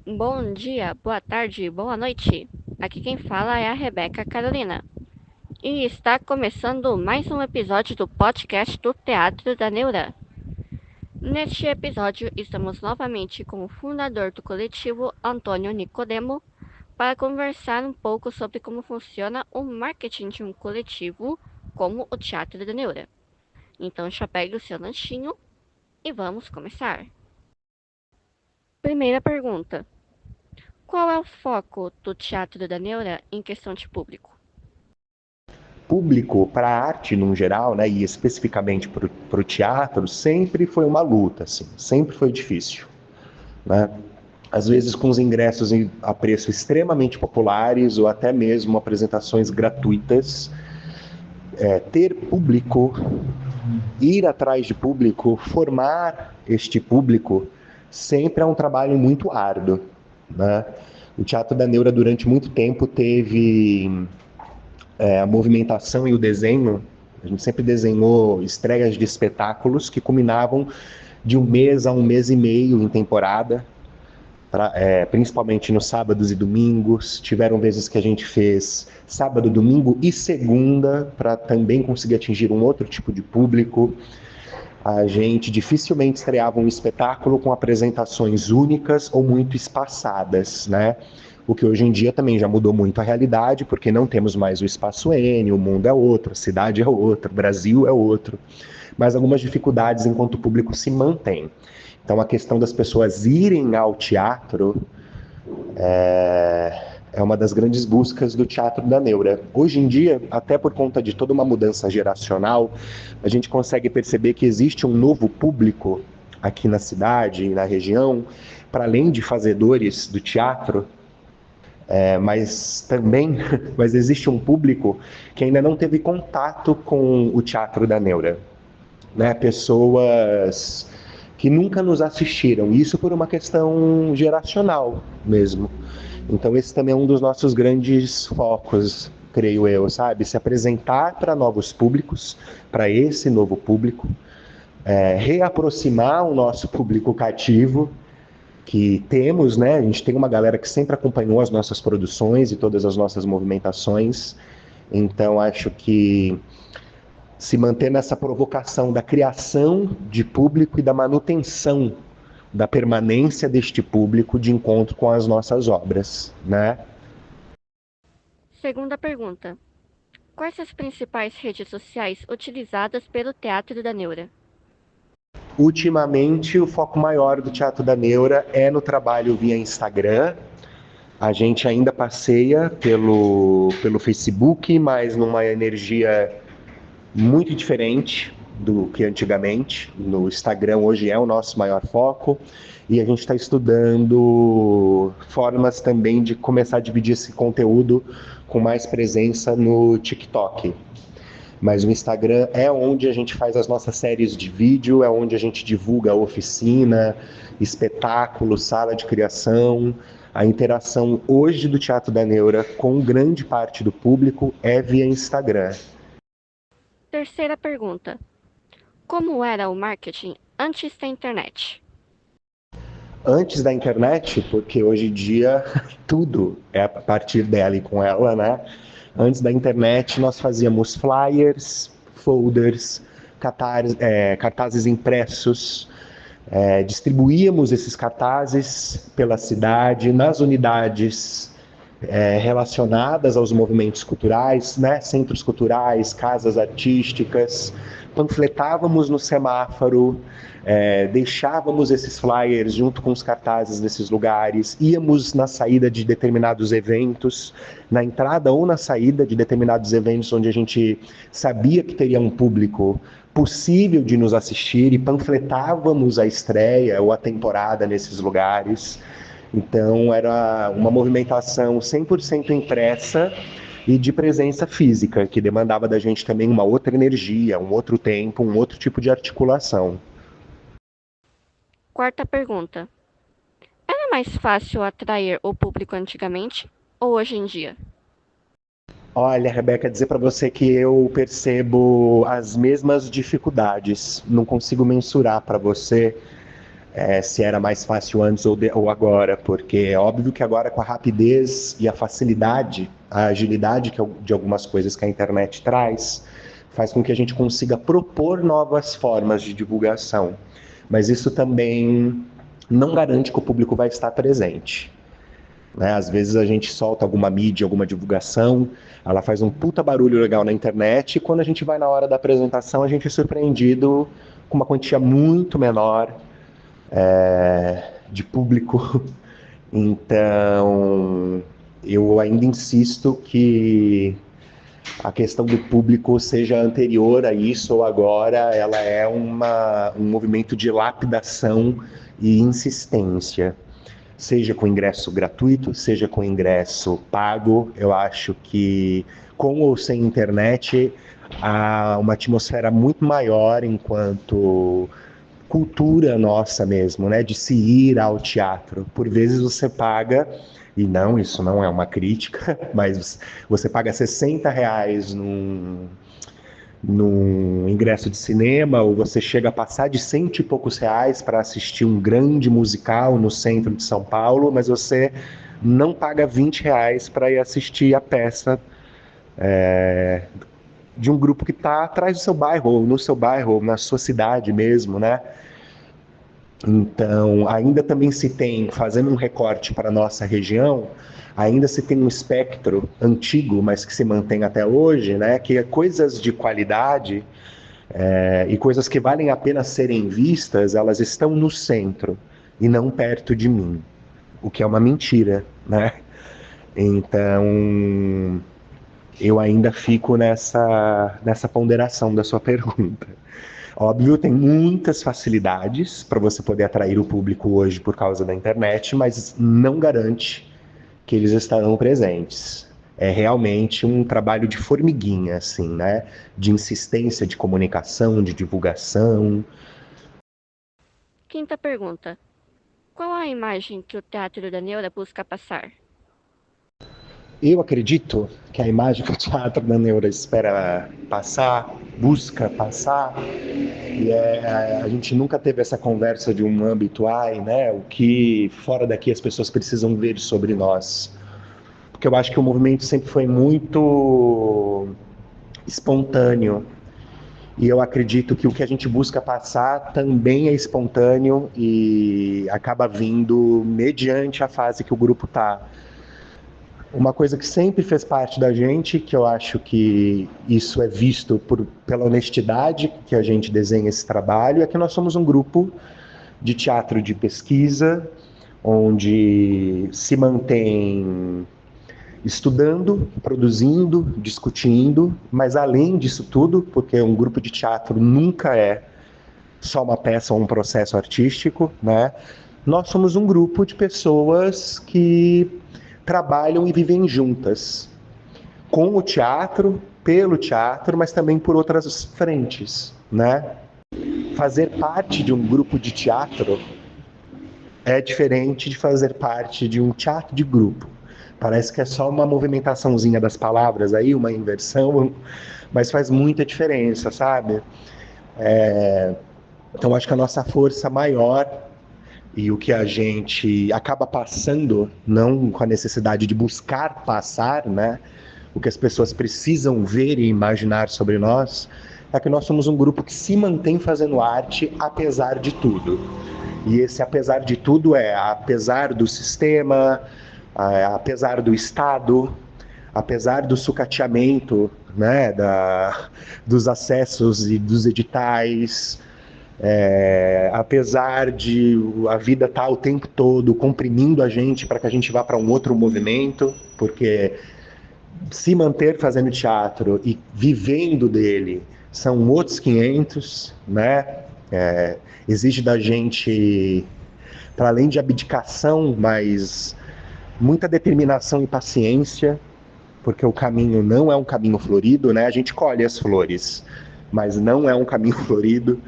Bom dia, boa tarde, boa noite. Aqui quem fala é a Rebeca Carolina. E está começando mais um episódio do podcast do Teatro da Neura. Neste episódio, estamos novamente com o fundador do coletivo, Antônio Nicodemo, para conversar um pouco sobre como funciona o marketing de um coletivo como o Teatro da Neura. Então já pegue o seu lanchinho e vamos começar. Primeira pergunta. Qual é o foco do Teatro da Neura em questão de público? Público para a arte no geral, né, e especificamente para o teatro, sempre foi uma luta, assim, sempre foi difícil, né? Às vezes com os ingressos a preço extremamente populares ou até mesmo apresentações gratuitas, ter público, ir atrás de público, formar este público, sempre é um trabalho muito árduo, né? O Teatro da Neura durante muito tempo teve a movimentação e o desenho. A gente sempre desenhou estreias de espetáculos que culminavam de um mês a um mês e meio em temporada, principalmente nos sábados e domingos. Tiveram vezes que a gente fez sábado, domingo e segunda, para também conseguir atingir um outro tipo de público. A gente dificilmente estreava um espetáculo com apresentações únicas ou muito espaçadas, né? O que hoje em dia também já mudou muito a realidade, porque não temos mais o espaço N, o mundo é outro, a cidade é outra, o Brasil é outro. Mas algumas dificuldades enquanto o público se mantém. Então a questão das pessoas irem ao teatro é uma das grandes buscas do Teatro da Neura. Hoje em dia, até por conta de toda uma mudança geracional, a gente consegue perceber que existe um novo público aqui na cidade e na região, para além de fazedores do teatro, mas também mas existe um público que ainda não teve contato com o Teatro da Neura, né? Pessoas que nunca nos assistiram, isso por uma questão geracional mesmo. Então esse também é um dos nossos grandes focos, creio eu, sabe? Se apresentar para novos públicos, para esse novo público, reaproximar o nosso público cativo que temos, né? A gente tem uma galera que sempre acompanhou as nossas produções e todas as nossas movimentações. Então acho que se manter nessa provocação da criação de público e da manutenção da permanência deste público de encontro com as nossas obras, né? Segunda pergunta. Quais as principais redes sociais utilizadas pelo Teatro da Neura? Ultimamente, o foco maior do Teatro da Neura é no trabalho via Instagram. A gente ainda passeia pelo Facebook, mas numa energia muito diferente do que antigamente. No Instagram hoje é o nosso maior foco e a gente está estudando formas também de começar a dividir esse conteúdo com mais presença no TikTok. Mas o Instagram é onde a gente faz as nossas séries de vídeo, é onde a gente divulga a oficina, espetáculo, sala de criação. A interação hoje do Teatro da Neura com grande parte do público é via Instagram. Terceira pergunta. Como era o marketing antes da internet? Antes da internet, porque hoje em dia tudo é a partir dela e com ela, né? Antes da internet, nós fazíamos flyers, folders, cartazes impressos, distribuíamos esses cartazes pela cidade, nas unidades relacionadas aos movimentos culturais, né? Centros culturais, casas artísticas, panfletávamos no semáforo, deixávamos esses flyers junto com os cartazes nesses lugares, íamos na saída de determinados eventos, na entrada ou na saída de determinados eventos onde a gente sabia que teria um público possível de nos assistir e panfletávamos a estreia ou a temporada nesses lugares. Então era uma movimentação 100% impressa e de presença física, que demandava da gente também uma outra energia, um outro tempo, um outro tipo de articulação. Quarta pergunta. Era mais fácil atrair o público antigamente ou hoje em dia? Olha, Rebeca, dizer para você que eu percebo as mesmas dificuldades, não consigo mensurar para você se era mais fácil antes ou agora, porque é óbvio que agora com a rapidez e a facilidade, a agilidade de algumas coisas que a internet traz, faz com que a gente consiga propor novas formas de divulgação. Mas isso também não garante que o público vai estar presente. Né? Às vezes a gente solta alguma mídia, alguma divulgação, ela faz um puta barulho legal na internet, e quando a gente vai na hora da apresentação, a gente é surpreendido com uma quantia muito menor de público. Então, eu ainda insisto que a questão do público, seja anterior a isso ou agora, ela é um movimento de lapidação e insistência. Seja com ingresso gratuito, seja com ingresso pago, eu acho que com ou sem internet há uma atmosfera muito maior enquanto cultura nossa mesmo, né, de se ir ao teatro. Por vezes você paga, e não, isso não é uma crítica, mas você paga R$ 60 num ingresso de cinema, ou você chega a passar de cento e poucos reais para assistir um grande musical no centro de São Paulo, mas você não paga R$ 20 para ir assistir a peça de um grupo que está atrás do seu bairro, ou no seu bairro, ou na sua cidade mesmo, né? Então, ainda também se tem, fazendo um recorte para a nossa região, ainda se tem um espectro antigo, mas que se mantém até hoje, né, que é coisas de qualidade e coisas que valem a pena serem vistas, elas estão no centro e não perto de mim, o que é uma mentira, né? Então, eu ainda fico nessa ponderação da sua pergunta. Óbvio, tem muitas facilidades para você poder atrair o público hoje por causa da internet, mas não garante que eles estarão presentes. É realmente um trabalho de formiguinha, assim, né? De insistência, de comunicação, de divulgação. Quinta pergunta. Qual a imagem que o Teatro da Neura busca passar? Eu acredito que a imagem que o Teatro da Neura espera passar, busca passar, e a gente nunca teve essa conversa de um âmbito, né? O que fora daqui as pessoas precisam ver sobre nós. Porque eu acho que o movimento sempre foi muito espontâneo. E eu acredito que o que a gente busca passar também é espontâneo e acaba vindo mediante a fase que o grupo está. Uma coisa que sempre fez parte da gente, que eu acho que isso é visto pela honestidade que a gente desenha esse trabalho, é que nós somos um grupo de teatro de pesquisa, onde se mantém estudando, produzindo, discutindo, mas além disso tudo, porque um grupo de teatro nunca é só uma peça ou um processo artístico, né? Nós somos um grupo de pessoas que trabalham e vivem juntas, com o teatro, pelo teatro, mas também por outras frentes, né? Fazer parte de um grupo de teatro é diferente de fazer parte de um teatro de grupo. Parece que é só uma movimentaçãozinha das palavras aí, uma inversão, mas faz muita diferença, sabe? Então acho que a nossa força maior e o que a gente acaba passando, não com a necessidade de buscar passar, né? O que as pessoas precisam ver e imaginar sobre nós, é que nós somos um grupo que se mantém fazendo arte apesar de tudo. E esse apesar de tudo apesar do sistema, apesar do Estado, apesar do sucateamento, né, dos acessos e dos editais, apesar de a vida estar o tempo todo comprimindo a gente para que a gente vá para um outro movimento, porque se manter fazendo teatro e vivendo dele são outros 500, né? Exige da gente, para além de abdicação, mas muita determinação e paciência, porque o caminho não é um caminho florido, né? A gente colhe as flores, mas não é um caminho florido.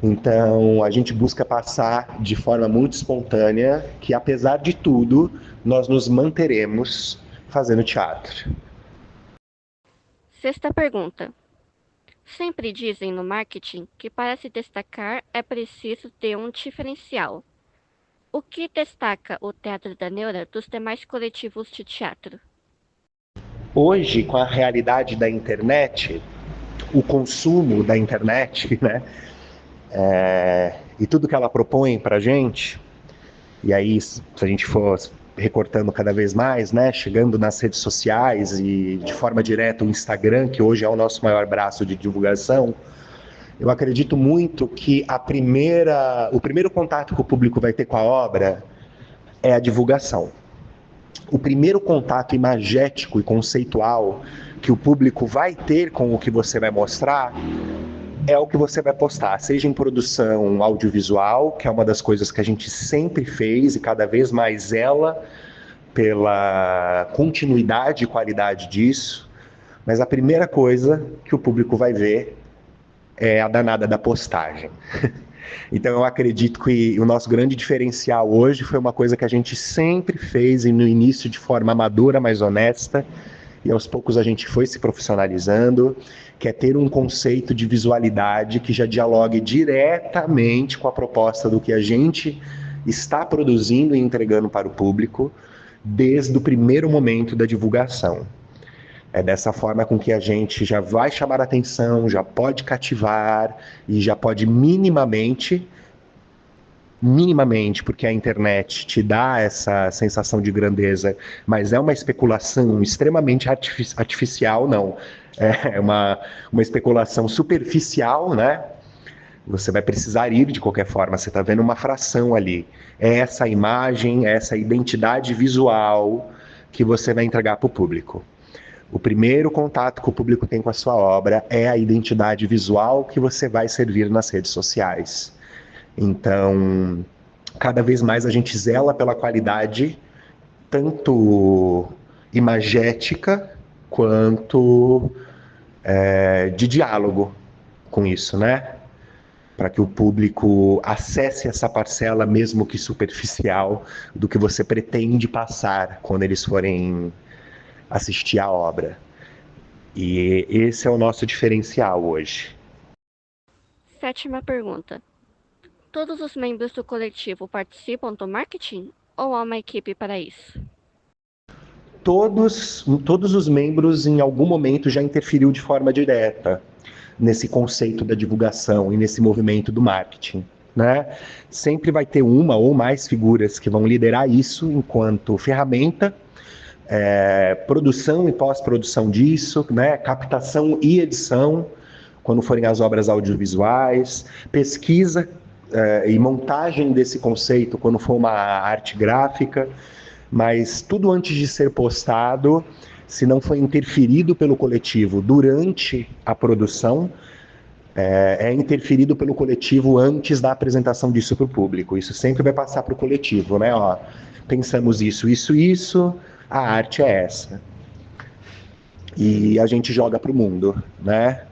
Então, a gente busca passar de forma muito espontânea que, apesar de tudo, nós nos manteremos fazendo teatro. Sexta pergunta. Sempre dizem no marketing que para se destacar é preciso ter um diferencial. O que destaca o Teatro da Neura dos demais coletivos de teatro? Hoje, com a realidade da internet, o consumo da internet, né, e tudo que ela propõe para a gente, e aí, se a gente for recortando cada vez mais, né, chegando nas redes sociais e de forma direta o Instagram, que hoje é o nosso maior braço de divulgação, eu acredito muito que o primeiro contato que o público vai ter com a obra é a divulgação. O primeiro contato imagético e conceitual que o público vai ter com o que você vai mostrar é o que você vai postar, seja em produção audiovisual, que é uma das coisas que a gente sempre fez e cada vez mais zela pela continuidade e qualidade disso, mas a primeira coisa que o público vai ver é a danada da postagem. Então eu acredito que o nosso grande diferencial hoje foi uma coisa que a gente sempre fez e no início de forma amadora, mas honesta, e aos poucos a gente foi se profissionalizando, que é ter um conceito de visualidade que já dialogue diretamente com a proposta do que a gente está produzindo e entregando para o público desde o primeiro momento da divulgação. É dessa forma com que a gente já vai chamar a atenção, já pode cativar e já pode minimamente, porque a internet te dá essa sensação de grandeza, mas é uma especulação extremamente artificial, não. É uma especulação superficial, né? Você vai precisar ir de qualquer forma, você está vendo uma fração ali. É essa imagem, é essa identidade visual que você vai entregar para o público. O primeiro contato que o público tem com a sua obra é a identidade visual que você vai servir nas redes sociais. Então, cada vez mais a gente zela pela qualidade, tanto imagética quanto de diálogo com isso, né? Para que o público acesse essa parcela, mesmo que superficial, do que você pretende passar quando eles forem assistir a obra. E esse é o nosso diferencial hoje. Sétima pergunta. Todos os membros do coletivo participam do marketing ou há uma equipe para isso? Todos os membros, em algum momento, já interferiu de forma direta nesse conceito da divulgação e nesse movimento do marketing, né? Sempre vai ter uma ou mais figuras que vão liderar isso enquanto ferramenta, produção e pós-produção disso, né? Captação e edição, quando forem as obras audiovisuais, pesquisa e montagem desse conceito quando for uma arte gráfica, mas tudo antes de ser postado, se não foi interferido pelo coletivo durante a produção, é interferido pelo coletivo antes da apresentação disso para o público. Isso sempre vai passar para o coletivo, né? Ó, pensamos isso, a arte é essa. E a gente joga para o mundo, né?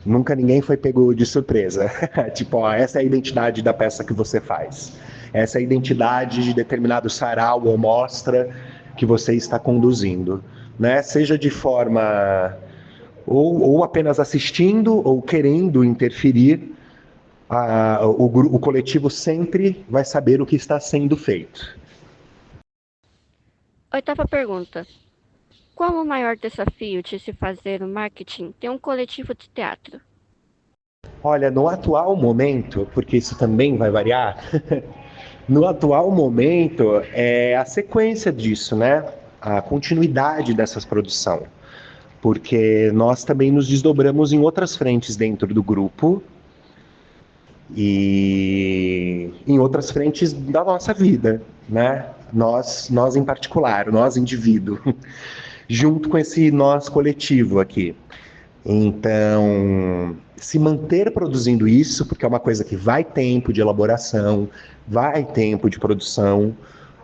Nunca ninguém foi pego de surpresa. Tipo, ó, essa é a identidade da peça que você faz. Essa é a identidade de determinado sarau ou mostra que você está conduzindo, né? Seja de forma ou apenas assistindo ou querendo interferir, o coletivo sempre vai saber o que está sendo feito. Oitava pergunta. Qual o maior desafio de se fazer o marketing de um coletivo de teatro? Olha, no atual momento, porque isso também vai variar, no atual momento é a sequência disso, né? A continuidade dessa produção. Porque nós também nos desdobramos em outras frentes dentro do grupo e em outras frentes da nossa vida, né? Nós em particular, nós indivíduo, junto com esse nós coletivo aqui. Então, se manter produzindo isso, porque é uma coisa que vai tempo de elaboração, vai tempo de produção,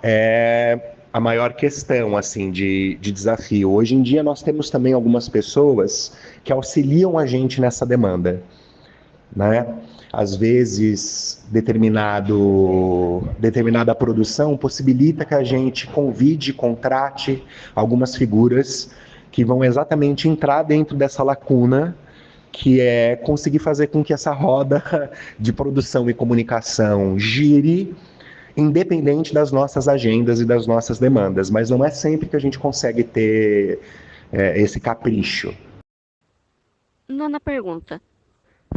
é a maior questão, assim, de desafio. Hoje em dia nós temos também algumas pessoas que auxiliam a gente nessa demanda, né? Às vezes, determinada produção possibilita que a gente convide, contrate algumas figuras que vão exatamente entrar dentro dessa lacuna que é conseguir fazer com que essa roda de produção e comunicação gire, independente das nossas agendas e das nossas demandas, mas não é sempre que a gente consegue ter esse capricho. Nona pergunta.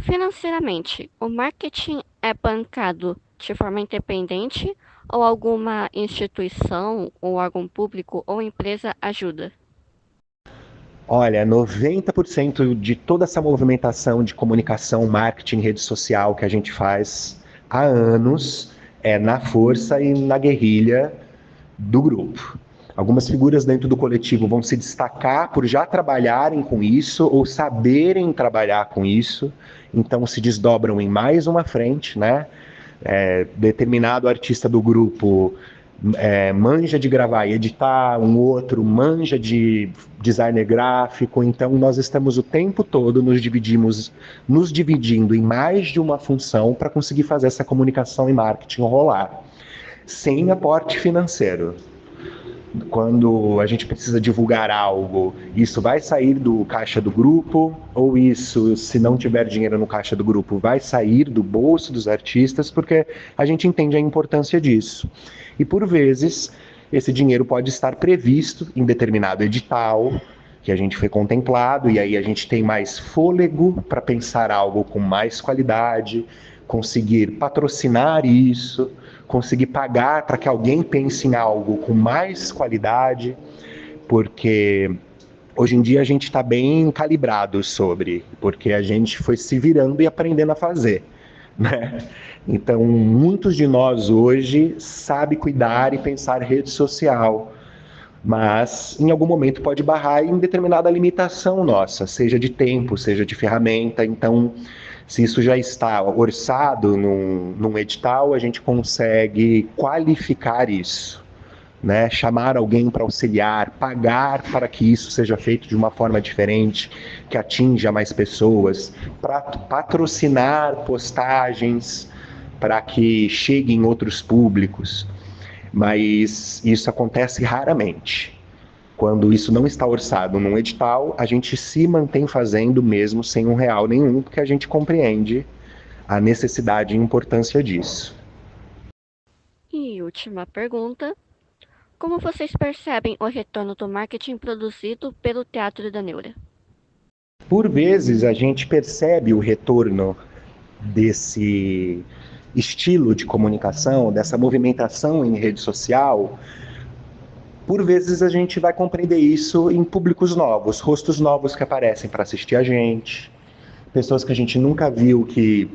Financeiramente, o marketing é bancado de forma independente ou alguma instituição ou órgão público ou empresa ajuda? Olha, 90% de toda essa movimentação de comunicação, marketing, rede social que a gente faz há anos é na força e na guerrilha do grupo. Algumas figuras dentro do coletivo vão se destacar por já trabalharem com isso ou saberem trabalhar com isso, então se desdobram em mais uma frente, né? Determinado artista do grupo manja de gravar e editar, um outro manja de designer gráfico, então nós estamos o tempo todo nos dividindo em mais de uma função para conseguir fazer essa comunicação e marketing rolar, sem aporte financeiro. Quando a gente precisa divulgar algo, isso vai sair do caixa do grupo, ou isso, se não tiver dinheiro no caixa do grupo, vai sair do bolso dos artistas, porque a gente entende a importância disso. E por vezes, esse dinheiro pode estar previsto em determinado edital, que a gente foi contemplado, e aí a gente tem mais fôlego para pensar algo com mais qualidade, conseguir patrocinar isso, conseguir pagar para que alguém pense em algo com mais qualidade, porque hoje em dia a gente está bem calibrado porque a gente foi se virando e aprendendo a fazer, né? Então, muitos de nós hoje sabem cuidar e pensar rede social, mas em algum momento pode barrar em determinada limitação nossa, seja de tempo, seja de ferramenta. Então, se isso já está orçado num edital, a gente consegue qualificar isso, né? Chamar alguém para auxiliar, pagar para que isso seja feito de uma forma diferente, que atinja mais pessoas, para patrocinar postagens para que chegue em outros públicos. Mas isso acontece raramente. Quando isso não está orçado num edital, a gente se mantém fazendo mesmo sem R$1 nenhum, porque a gente compreende a necessidade e importância disso. E última pergunta. Como vocês percebem o retorno do marketing produzido pelo Teatro da Neura? Por vezes a gente percebe o retorno desse estilo de comunicação, dessa movimentação em rede social. Por vezes a gente vai compreender isso em públicos novos, rostos novos que aparecem para assistir a gente, pessoas que a gente nunca viu que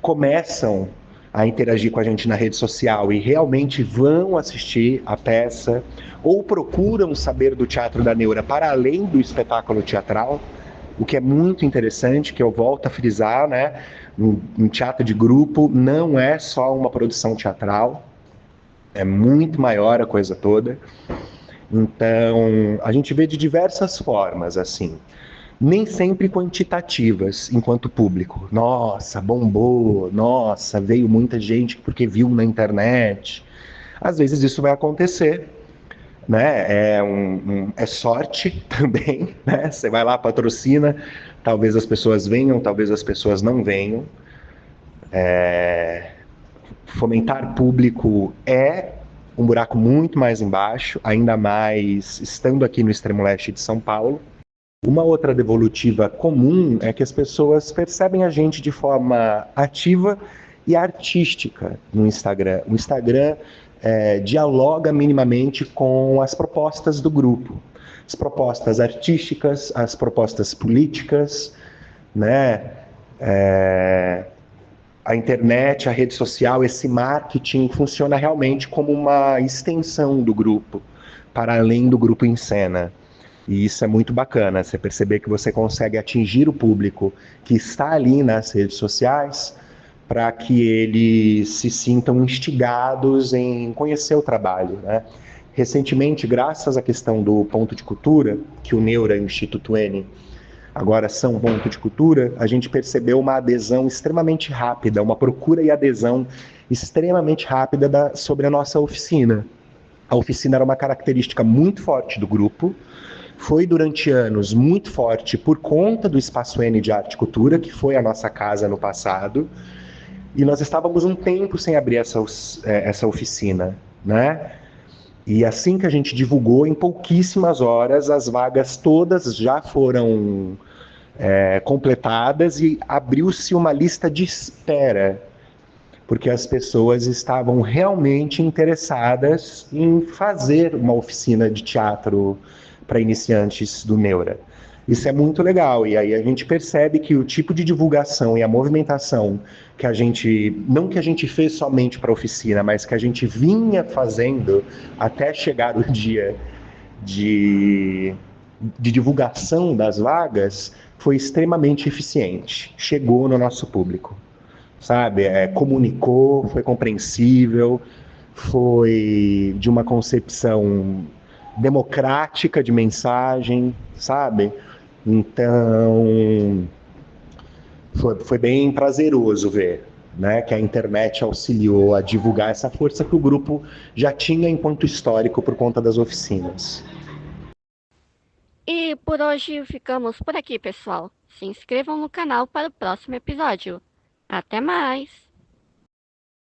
começam a interagir com a gente na rede social e realmente vão assistir a peça ou procuram saber do Teatro da Neura para além do espetáculo teatral, o que é muito interessante, que eu volto a frisar, né? Um teatro de grupo não é só uma produção teatral, é muito maior a coisa toda. Então, a gente vê de diversas formas, assim, nem sempre quantitativas enquanto público. Nossa, bombou, nossa, veio muita gente porque viu na internet. Às vezes isso vai acontecer, né? É sorte também, né? Você vai lá, patrocina, talvez as pessoas venham, talvez as pessoas não venham. Fomentar público é um buraco muito mais embaixo, ainda mais estando aqui no extremo leste de São Paulo. Uma outra devolutiva comum é que as pessoas percebem a gente de forma ativa e artística no Instagram. O Instagram dialoga minimamente com as propostas do grupo. As propostas artísticas, as propostas políticas, né? A internet, a rede social, esse marketing funciona realmente como uma extensão do grupo, para além do grupo em cena. E isso é muito bacana, você perceber que você consegue atingir o público que está ali nas redes sociais para que eles se sintam instigados em conhecer o trabalho, né? Recentemente, graças à questão do ponto de cultura, que o Neura e o Instituto N agora são ponto de cultura, a gente percebeu uma adesão extremamente rápida, uma procura e adesão extremamente rápida sobre a nossa oficina. A oficina era uma característica muito forte do grupo, foi durante anos muito forte por conta do Espaço N de Arte e Cultura, que foi a nossa casa no passado, e nós estávamos um tempo sem abrir essa oficina, né? E assim que a gente divulgou, em pouquíssimas horas, as vagas todas já foram completadas e abriu-se uma lista de espera, porque as pessoas estavam realmente interessadas em fazer uma oficina de teatro para iniciantes do Neura. Isso é muito legal, e aí a gente percebe que o tipo de divulgação e a movimentação que a gente, não que a gente fez somente para a oficina, mas que a gente vinha fazendo até chegar o dia de divulgação das vagas, foi extremamente eficiente, chegou no nosso público, sabe? Comunicou, foi compreensível, foi de uma concepção democrática de mensagem, sabe? Então, foi bem prazeroso ver, né, que a internet auxiliou a divulgar essa força que o grupo já tinha enquanto histórico por conta das oficinas. E por hoje ficamos por aqui, pessoal. Se inscrevam no canal para o próximo episódio. Até mais!